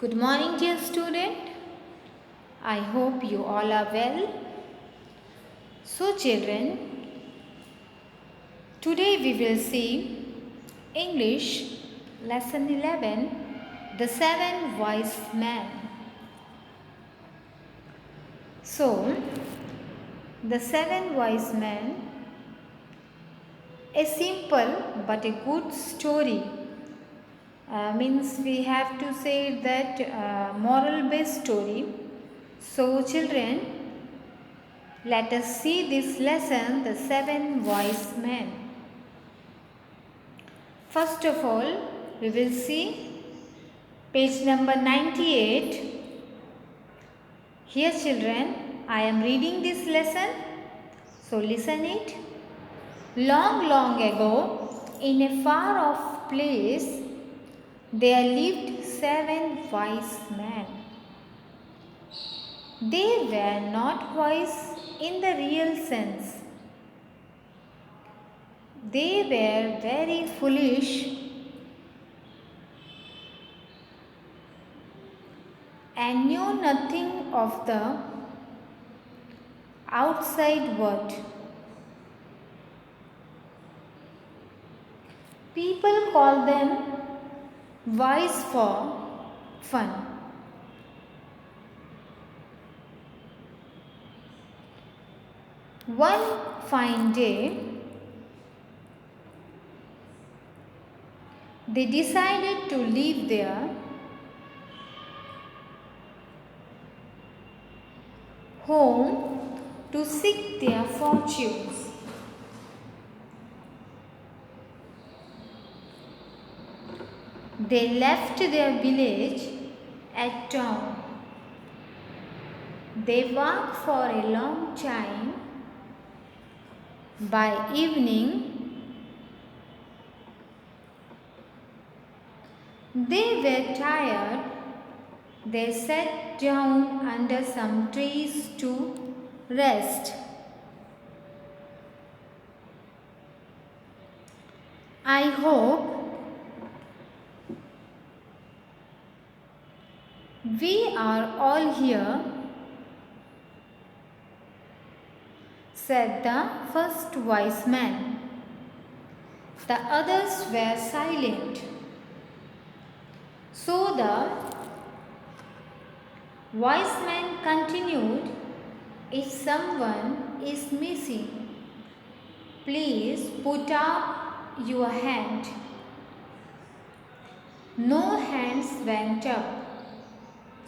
Good morning, dear student. I hope you all are well. So, children, today we will see English lesson 11, The Seven Wise Men. So, The Seven Wise Men, a simple but a good story. Means we have to say that moral based story. So, children, let us see this lesson, The Seven Wise Men. First of all, we will see page number 98. Here, children, I am reading this lesson, so listen it. Long, long ago, in a far off place, there lived seven wise men. They were not wise in the real sense. They were very foolish and knew nothing of the outside world. People call them wise for fun. One fine day, they decided to leave their home to seek their fortunes. They left their village at dawn. They walked for a long time. By evening, they were tired. They sat down under some trees to rest. I hope we are all here, said the first wise man. The others were silent. So the wise man continued, if someone is missing, please put up your hand. No hands went up.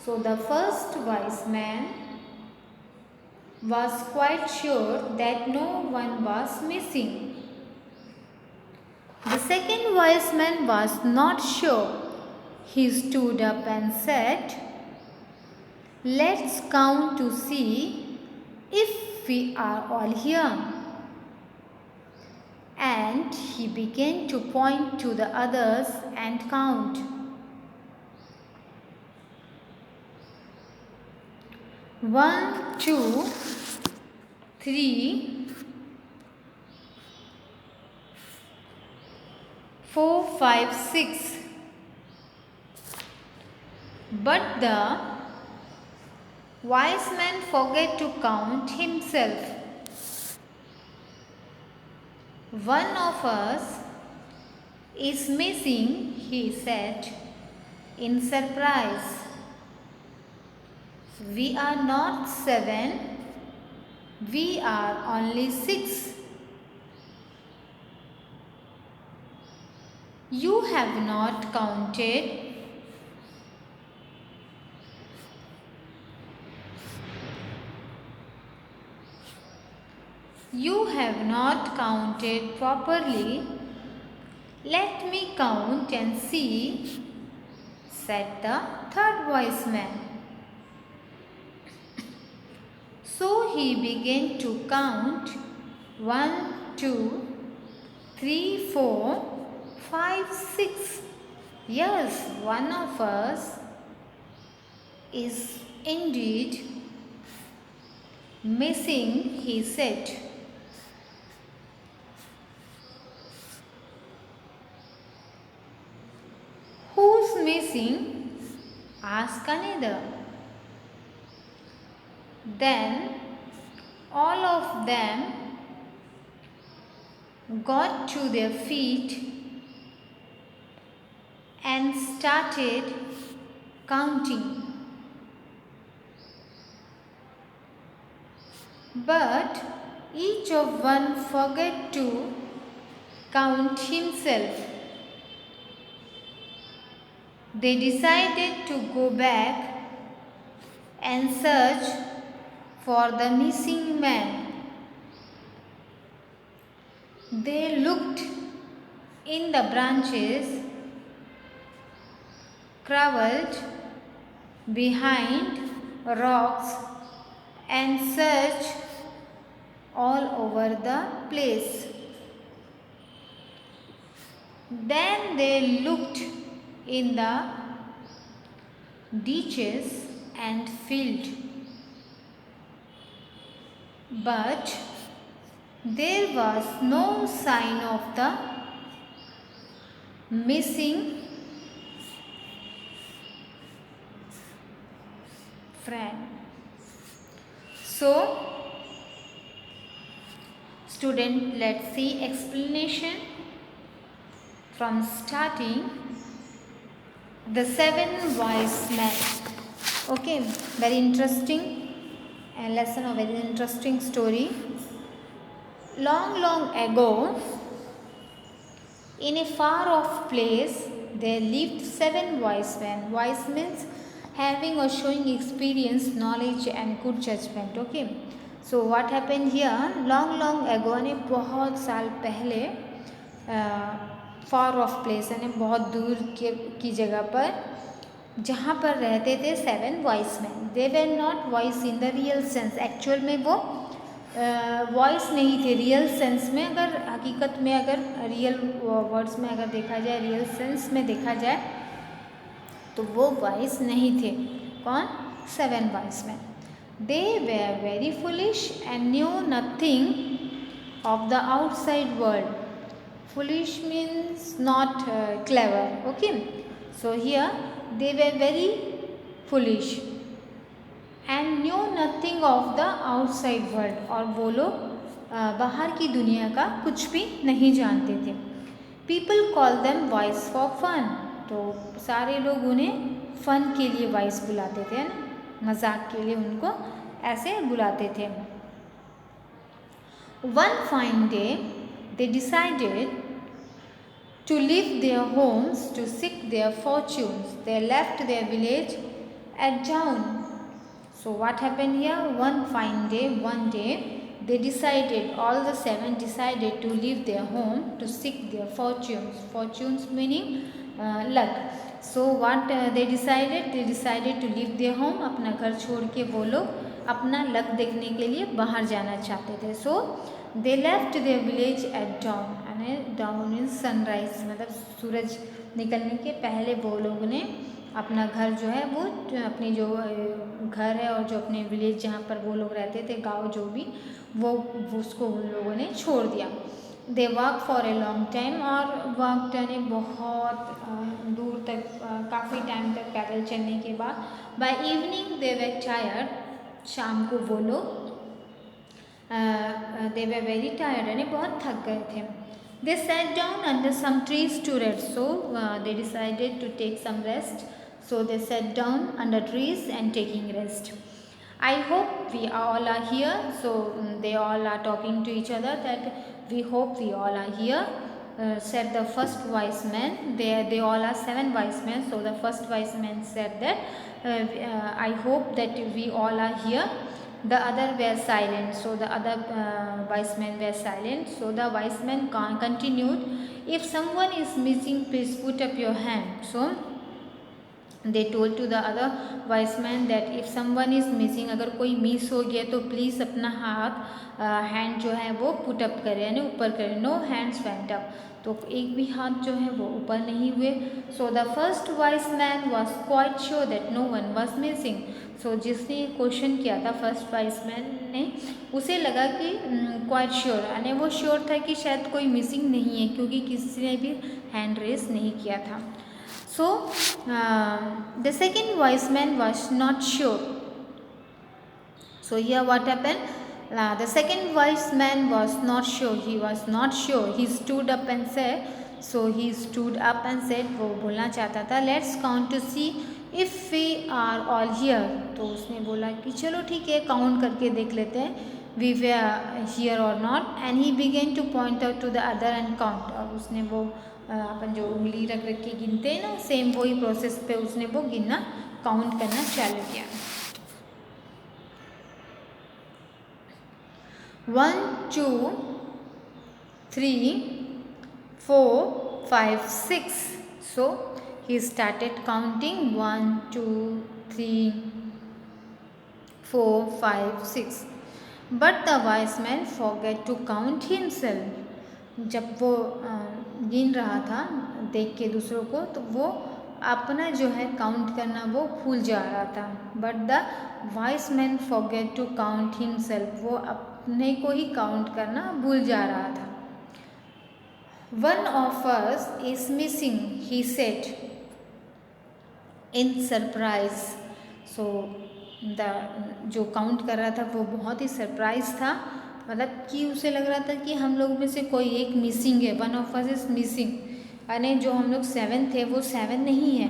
So the first wise man was quite sure that no one was missing. The second wise man was not sure. He stood up and said, let's count to see if we are all here. And he began to point to the others and count. 1, 2, 3, 4, 5, 6. But the wise man forgot to count himself. One of us is missing, he said in surprise. We are not 7, we are only 6. You have not counted. You have not counted properly. Let me count and see, said the third wise man. So he began to count 1, 2, 3, 4, 5, 6. Yes, one of us is indeed missing, he said. Who's missing? asked another. Then all of them got to their feet and started counting. But each of one forgot to count himself. They decided to go back and search for the missing man. They looked in the branches, crawled behind rocks, and searched all over the place. Then they looked in the ditches and field, but there was no sign of the missing friend. So, student, let's see explanation from starting. The seven wise men. Okay, very interesting lesson, a very interesting story. Long ago, in a far off place, there lived seven wise men. Wise means having or showing experience, knowledge and good judgment. Okay, so what happened here? Long ago, यानी बहुत साल पहले, फार of place यानी बहुत दूर की जगह पर, जहाँ पर रहते थे seven voice man. They were not voice in the real sense. Actual में वो वॉइस नहीं थे रियल सेंस में. अगर हकीकत में, अगर रियल वर्ड्स में अगर देखा जाए, रियल सेंस में देखा जाए, तो वो वॉइस नहीं थे. कौन? Seven voice man. They were very foolish and knew nothing of the outside world. Foolish means not clever. Okay, so here they were very foolish and knew nothing of the outside world. और वो लोग बाहर की दुनिया का कुछ भी नहीं जानते थे. People call them wise for fun. तो सारे लोग उन्हें फन के लिए वाइस बुलाते थे, ना, मजाक के लिए उनको ऐसे बुलाते थे. One fine day they decided to leave their homes to seek their fortunes. They left their village at dawn. So what happened here? One fine day, one day, they decided, all the seven decided to leave their home to seek their fortunes. Fortunes meaning luck. So what they decided? They decided to leave their home. अपना घर छोड़ के वो लोग अपना luck देखने के लिए बाहर जाना चाहते थे. So they left their village at dawn. and dawn is sunrise, मतलब सूरज निकलने के पहले वो लोगों ने अपना घर जो है, वो अपनी जो घर है और जो अपने विलेज जहाँ पर वो लोग रहते थे, गांव जो भी, वो उसको उन लोगों ने छोड़ दिया. They walk for a long time. और वॉक यानी बहुत दूर तक, काफ़ी टाइम तक पैदल चलने के बाद, by evening they were tired. शाम को वो लोग दे वर वेरी टायर्ड यानी बहुत थक गए थे. They sat down under some trees to rest. So they decided to take some rest. So they sat down under trees and taking rest. I hope we all are here. So they all are talking to each other that we hope we all are here. Said the first wise man. They all are seven wise men. So the first wise man said that I hope that we all are here. The other were silent. So the other wise men were silent. So the wise men continued, if someone is missing, please put up your hand. So they told to the other wise man that if someone is missing, अगर कोई miss हो गया तो please अपना हाथ hand जो है वो पुट अप करें, यानी ऊपर करें. No hands went up. तो एक भी हाथ जो है वो ऊपर नहीं हुए. So the first wise man was quite sure that no one was missing. So जिसने क्वेश्चन किया था फर्स्ट वाइज मैन ने, उसे लगा कि क्वाइट श्योर, यानी वो श्योर था कि शायद कोई मिसिंग नहीं है, क्योंकि किसी ने भी हैंड रेस नहीं किया था. So the second wise man was not sure. So here what happened? The second wise man was not sure. He was not sure. He stood up and said. So he stood up and said, वो बोलना चाहता था, let's count to see if we are all here. तो उसने बोला कि चलो ठीक है, काउंट करके देख लेते हैं we were here or not. And he began to point out to the other and count. और उसने वो अपन जो उंगली रख रख के गिनते हैं ना, सेम वही प्रोसेस पे उसने वो गिनना काउंट करना चालू किया. 1 2 3 4 5 6. So he started counting 1 2 3 4 5 6. But the wise man forgot to count himself. जब वो गिन रहा था देख के दूसरों को, तो वो अपना जो है काउंट करना वो भूल जा रहा था. But the wise man forget to count himself. वो अपने को ही काउंट करना भूल जा रहा था. One of us is missing, he said in surprise. So जो काउंट कर रहा था वो बहुत ही सरप्राइज था. मतलब कि उसे लग रहा था कि हम लोग में से कोई एक मिसिंग है. One of us is missing, यानी जो हम लोग 7 थे वो 7 नहीं है.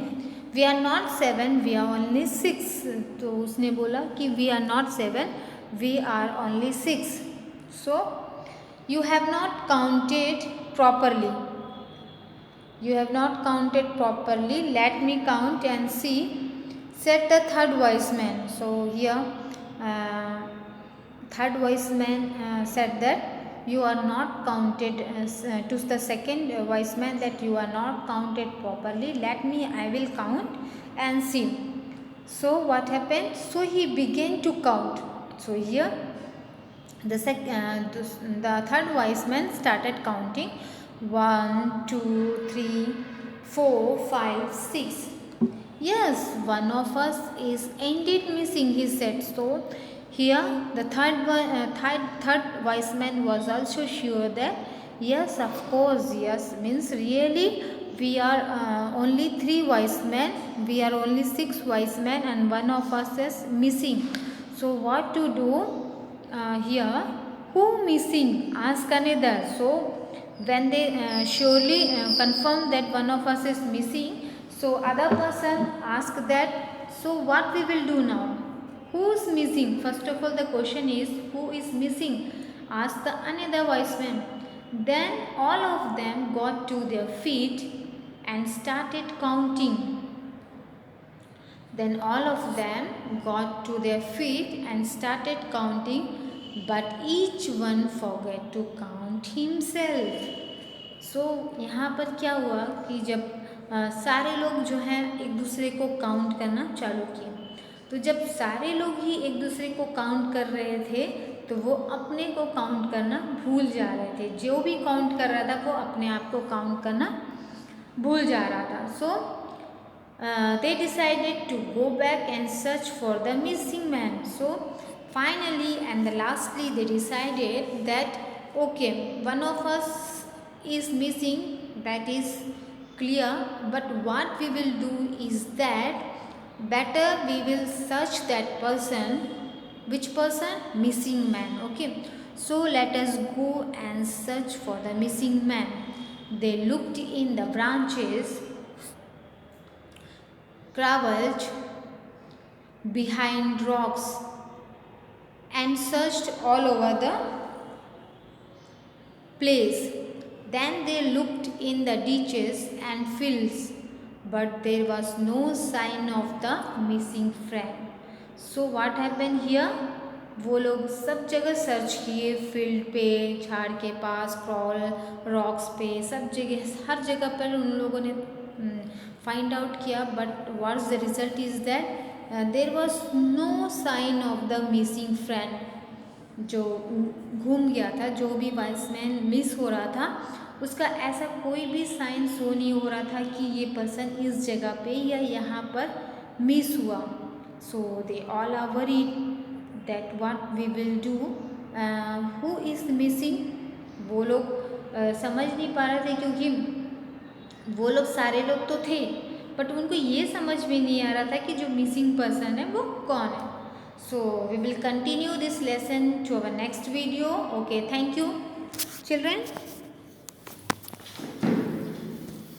We are not 7, we are only 6. तो उसने बोला कि we are not 7, we are only 6. So you have not counted properly. You have not counted properly. Let me count and see, said the third wise man. So here third wise man said that you are not counted, to the second wise man that you are not counted properly. Let me, I will count and see. So what happened? So he began to count. So here the third wise man started counting 1 2 3 4 5 6. Yes, one of us is indeed missing, he said. So here the third wise man was also sure that yes, of course, yes means really we are only 3 wise men, we are only 6 wise men, and one of us is missing. So what to do? Here who missing? Ask another. So when they surely confirm that one of us is missing, so other person ask that, so what we will do now? Who is missing? First of all the question is who is missing? Ask the another wise man. Then all of them got to their feet and started counting. Then all of them got to their feet and started counting, but each one forgot to count himself. So यहाँ पर क्या हुआ कि जब सारे लोग जो हैं एक दूसरे को काउंट करना चालू किए, तो जब सारे लोग ही एक दूसरे को काउंट कर रहे थे तो वो अपने को काउंट करना भूल जा रहे थे. जो भी काउंट कर रहा था वो अपने आप को काउंट करना भूल जा रहा था. सो they decided to go back and search for the missing man. So finally and lastly they decided that okay, one of us is missing, that is clear, but what we will do is that better we will search that person. Which person? Missing man. Okay, so let us go and search for the missing man. They looked in the branches, crouched behind rocks, and searched all over the place. Then they looked in the ditches and fields, but there was no sign of the missing friend. So what happened here? वो लोग सब जगह search किए, field पे, झाड़ के पास, crawl rocks पे, सब जगह, हर जगह पर उन लोगों ने फाइंड आउट किया. But what's the result is that there was no sign of the missing friend. जो घूम गया था, जो भी वाइसमैन मिस हो रहा था, उसका ऐसा कोई भी साइन शो नहीं हो रहा था कि ये पर्सन इस जगह पे या यहाँ पर मिस हुआ. So they all are worried that what we will do, who is missing. वो लोग समझ नहीं पा रहे थे क्योंकि वो लोग सारे लोग तो थे बट उनको ये समझ में नहीं आ रहा था कि जो मिसिंग पर्सन है वो कौन है. So we will continue this lesson to our next video. Okay, thank you children.